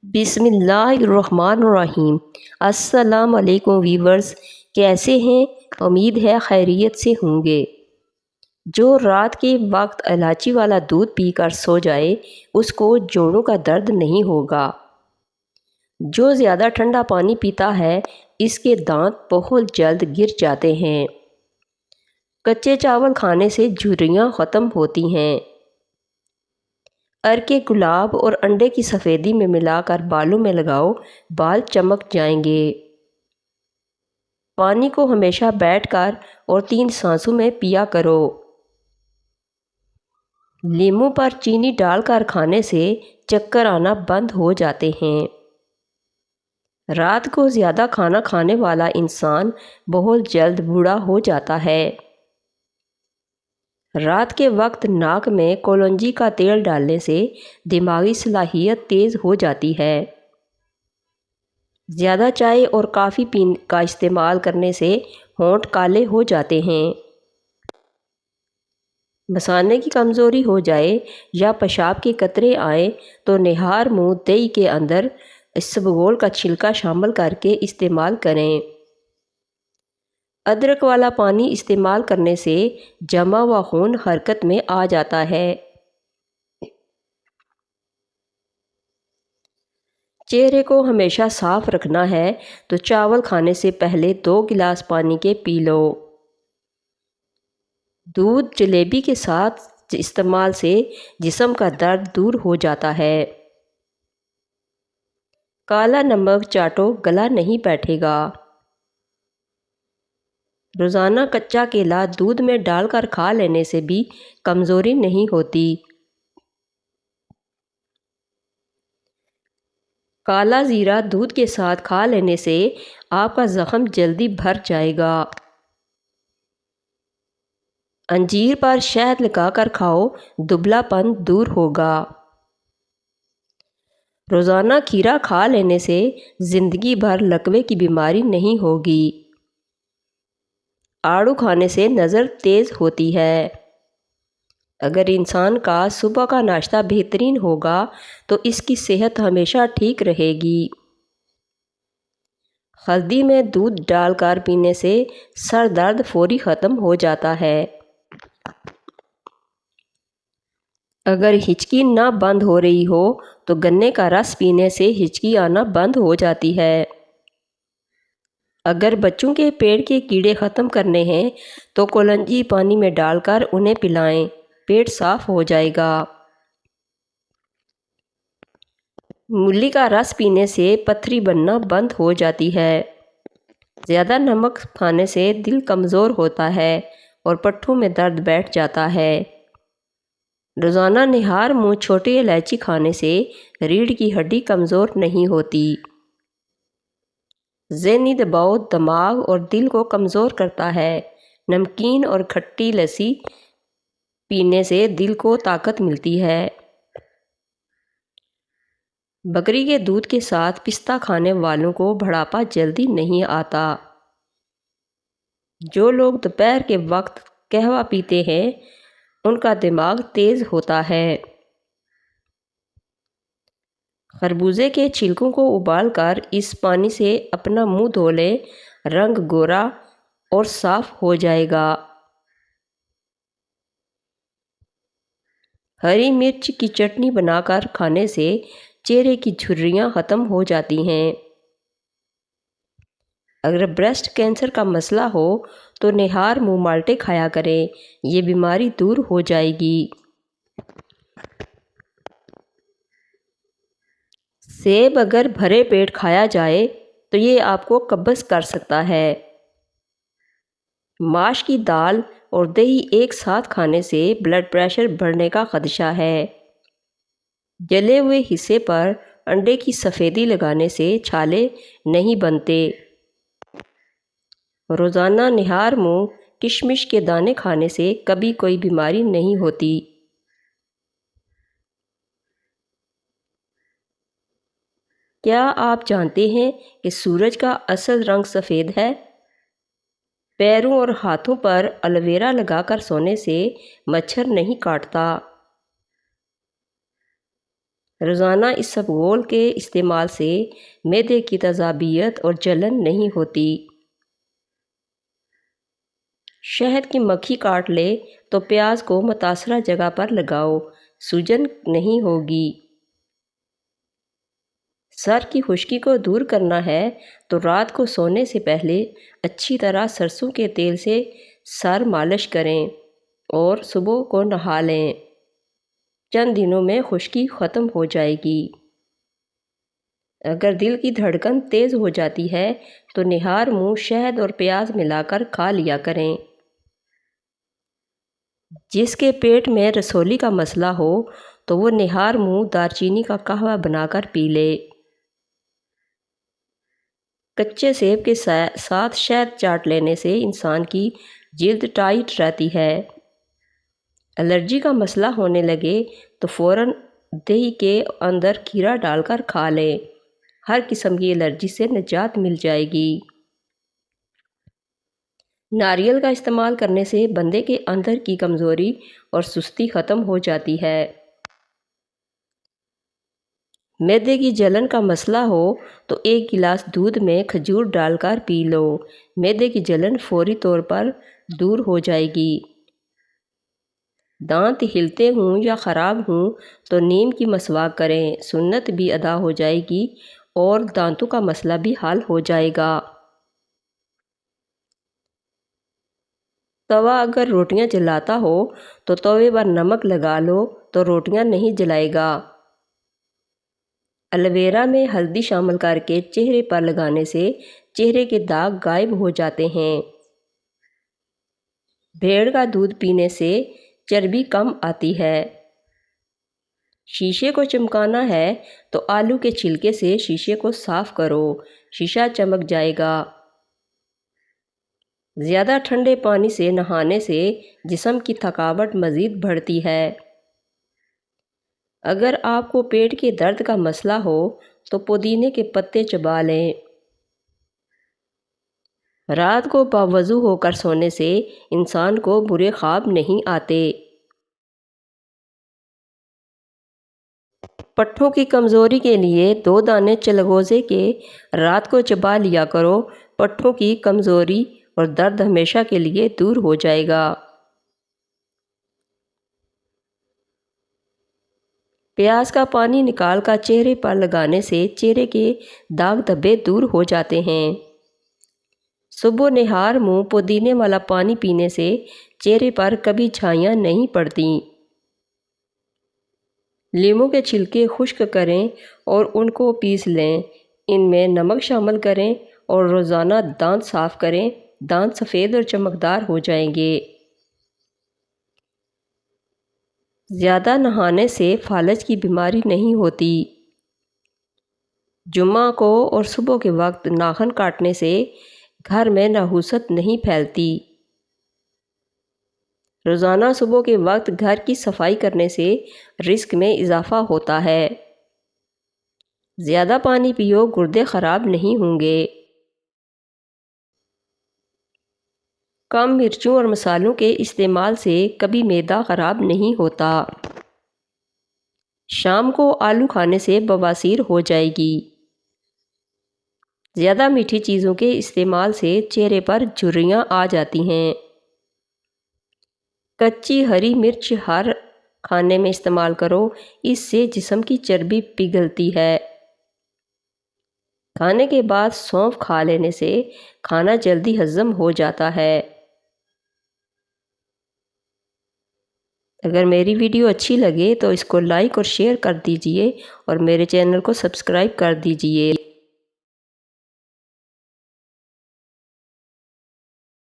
بسم اللہ الرحمن الرحیم۔ السلام علیکم ویورز، کیسے ہیں؟ امید ہے خیریت سے ہوں گے۔ جو رات کے وقت الائچی والا دودھ پی کر سو جائے اس کو جوڑوں کا درد نہیں ہوگا۔ جو زیادہ ٹھنڈا پانی پیتا ہے اس کے دانت بہت جلد گر جاتے ہیں۔ کچے چاول کھانے سے جھریاں ختم ہوتی ہیں۔ ارکے گلاب اور انڈے کی سفیدی میں ملا کر بالوں میں لگاؤ، بال چمک جائیں گے۔ پانی کو ہمیشہ بیٹھ کر اور 3 سانسوں میں پیا کرو۔ لیموں پر چینی ڈال کر کھانے سے چکر آنا بند ہو جاتے ہیں۔ رات کو زیادہ کھانا کھانے والا انسان بہت جلد بوڑھا ہو جاتا ہے۔ رات کے وقت ناک میں کولونجی کا تیل ڈالنے سے دماغی صلاحیت تیز ہو جاتی ہے۔ زیادہ چائے اور کافی کا استعمال کرنے سے ہونٹ کالے ہو جاتے ہیں۔ مثانے کی کمزوری ہو جائے یا پیشاب کے قطرے آئیں تو نہار منہ دہی کے اندر اسبگول کا چھلکا شامل کر کے استعمال کریں۔ ادرک والا پانی استعمال کرنے سے جمع ہوا خون حرکت میں آ جاتا ہے۔ چہرے کو ہمیشہ صاف رکھنا ہے تو چاول کھانے سے پہلے 2 گلاس پانی کے پی لو۔ دودھ جلیبی کے ساتھ استعمال سے جسم کا درد دور ہو جاتا ہے۔ کالا نمک چاٹو، گلا نہیں بیٹھے گا۔ روزانہ کچا کیلا دودھ میں ڈال کر کھا لینے سے بھی کمزوری نہیں ہوتی۔ کالا زیرہ دودھ کے ساتھ کھا لینے سے آپ کا زخم جلدی بھر جائے گا۔ انجیر پر شہد لگا کر کھاؤ، دبلا پن دور ہوگا۔ روزانہ کھیرا کھا لینے سے زندگی بھر لکوے کی بیماری نہیں ہوگی۔ آڑو کھانے سے نظر تیز ہوتی ہے۔ اگر انسان کا صبح کا ناشتہ بہترین ہوگا تو اس کی صحت ہمیشہ ٹھیک رہے گی۔ ہلدی میں دودھ ڈال کر پینے سے سر درد فوری ختم ہو جاتا ہے۔ اگر ہچکی نہ بند ہو رہی ہو تو گنے کا رس پینے سے ہچکی آنا بند ہو جاتی ہے۔ اگر بچوں کے پیٹ کے کیڑے ختم کرنے ہیں تو کولونجی پانی میں ڈال کر انہیں پلائیں، پیٹ صاف ہو جائے گا۔ مولی کا رس پینے سے پتھری بننا بند ہو جاتی ہے۔ زیادہ نمک کھانے سے دل کمزور ہوتا ہے اور پٹھوں میں درد بیٹھ جاتا ہے۔ روزانہ نہار منہ چھوٹی الائچی کھانے سے ریڑھ کی ہڈی کمزور نہیں ہوتی۔ ذہنی دباؤ دماغ اور دل کو کمزور کرتا ہے۔ نمکین اور کھٹی لسی پینے سے دل کو طاقت ملتی ہے۔ بکری کے دودھ کے ساتھ پستہ کھانے والوں کو بڑھاپا جلدی نہیں آتا۔ جو لوگ دوپہر کے وقت قہوہ پیتے ہیں ان کا دماغ تیز ہوتا ہے۔ خربوزے کے چھلکوں کو ابال کر اس پانی سے اپنا منہ دھو لیں، رنگ گورا اور صاف ہو جائے گا۔ ہری مرچ کی چٹنی بنا کر کھانے سے چہرے کی جھریاں ختم ہو جاتی ہیں۔ اگر بریسٹ کینسر کا مسئلہ ہو تو نہار منہ مالٹے کھایا کریں، یہ بیماری دور ہو جائے گی۔ سیب اگر بھرے پیٹ کھایا جائے تو یہ آپ کو قبض کر سکتا ہے۔ ماش کی دال اور دہی ایک ساتھ کھانے سے بلڈ پریشر بڑھنے کا خدشہ ہے۔ جلے ہوئے حصے پر انڈے کی سفیدی لگانے سے چھالے نہیں بنتے۔ روزانہ نہار منہ کشمش کے دانے کھانے سے کبھی کوئی بیماری نہیں ہوتی۔ کیا آپ جانتے ہیں کہ سورج کا اصل رنگ سفید ہے؟ پیروں اور ہاتھوں پر الویرا لگا کر سونے سے مچھر نہیں کاٹتا۔ روزانہ اسبغول کے استعمال سے معدے کی تیزابیت اور جلن نہیں ہوتی۔ شہد کی مکھی کاٹ لے تو پیاز کو متاثرہ جگہ پر لگاؤ، سوجن نہیں ہوگی۔ سر کی خشکی کو دور کرنا ہے تو رات کو سونے سے پہلے اچھی طرح سرسوں کے تیل سے سر مالش کریں اور صبح کو نہا لیں۔ چند دنوں میں خشکی ختم ہو جائے گی۔ اگر دل کی دھڑکن تیز ہو جاتی ہے تو نہار منہ شہد اور پیاز ملا کر کھا لیا کریں۔ جس کے پیٹ میں رسولی کا مسئلہ ہو تو وہ نہار منہ دارچینی کا قہوہ بنا کر پی لے۔ کچے سیب کے ساتھ شہد چاٹ لینے سے انسان کی جلد ٹائٹ رہتی ہے۔ الرجی کا مسئلہ ہونے لگے تو فوراً دہی کے اندر کھیرا ڈال کر کھا لیں، ہر قسم کی الرجی سے نجات مل جائے گی۔ ناریل کا استعمال کرنے سے بندے کے اندر کی کمزوری اور سستی ختم ہو جاتی ہے۔ معدے کی جلن کا مسئلہ ہو تو 1 گلاس دودھ میں کھجور ڈال کر پی لو، معدے کی جلن فوری طور پر دور ہو جائے گی۔ دانت ہلتے ہوں یا خراب ہوں تو نیم کی مسواک کریں، سنت بھی ادا ہو جائے گی اور دانتوں کا مسئلہ بھی حل ہو جائے گا۔ توا اگر روٹیاں جلاتا ہو تو توے پر نمک لگا لو تو روٹیاں نہیں جلائے گا۔ الویرا میں ہلدی شامل کر کے چہرے پر لگانے سے چہرے کے داغ غائب ہو جاتے ہیں۔ بھیڑ کا دودھ پینے سے چربی کم آتی ہے۔ شیشے کو چمکانا ہے تو آلو کے چھلکے سے شیشے کو صاف کرو، شیشہ چمک جائے گا۔ زیادہ ٹھنڈے پانی سے نہانے سے جسم کی تھکاوٹ مزید بڑھتی ہے۔ اگر آپ کو پیٹ کے درد کا مسئلہ ہو تو پودینے کے پتے چبا لیں۔ رات کو باوضو ہو کر سونے سے انسان کو برے خواب نہیں آتے۔ پٹھوں کی کمزوری کے لیے 2 دانے چلغوزے کے رات کو چبا لیا کرو، پٹھوں کی کمزوری اور درد ہمیشہ کے لیے دور ہو جائے گا۔ پیاز کا پانی نکال کر چہرے پر لگانے سے چہرے کے داغ دھبے دور ہو جاتے ہیں۔ صبح نہار منہ پودینے والا پانی پینے سے چہرے پر کبھی چھائیاں نہیں پڑتیں۔ لیموں کے چھلکے خشک کریں اور ان کو پیس لیں، ان میں نمک شامل کریں اور روزانہ دانت صاف کریں، دانت سفید اور چمکدار ہو جائیں گے۔ زیادہ نہانے سے فالج کی بیماری نہیں ہوتی۔ جمعہ کو اور صبح کے وقت ناخن کاٹنے سے گھر میں نحوست نہیں پھیلتی۔ روزانہ صبح کے وقت گھر کی صفائی کرنے سے رزق میں اضافہ ہوتا ہے۔ زیادہ پانی پیو، گردے خراب نہیں ہوں گے۔ کم مرچوں اور مسالوں کے استعمال سے کبھی معدہ خراب نہیں ہوتا۔ شام کو آلو کھانے سے بواسیر ہو جائے گی۔ زیادہ میٹھی چیزوں کے استعمال سے چہرے پر جھریاں آ جاتی ہیں۔ کچی ہری مرچ ہر کھانے میں استعمال کرو، اس سے جسم کی چربی پگھلتی ہے۔ کھانے کے بعد سونف کھا لینے سے کھانا جلدی ہضم ہو جاتا ہے۔ اگر میری ویڈیو اچھی لگے تو اس کو لائک اور شیئر کر دیجئے اور میرے چینل کو سبسکرائب کر دیجئے۔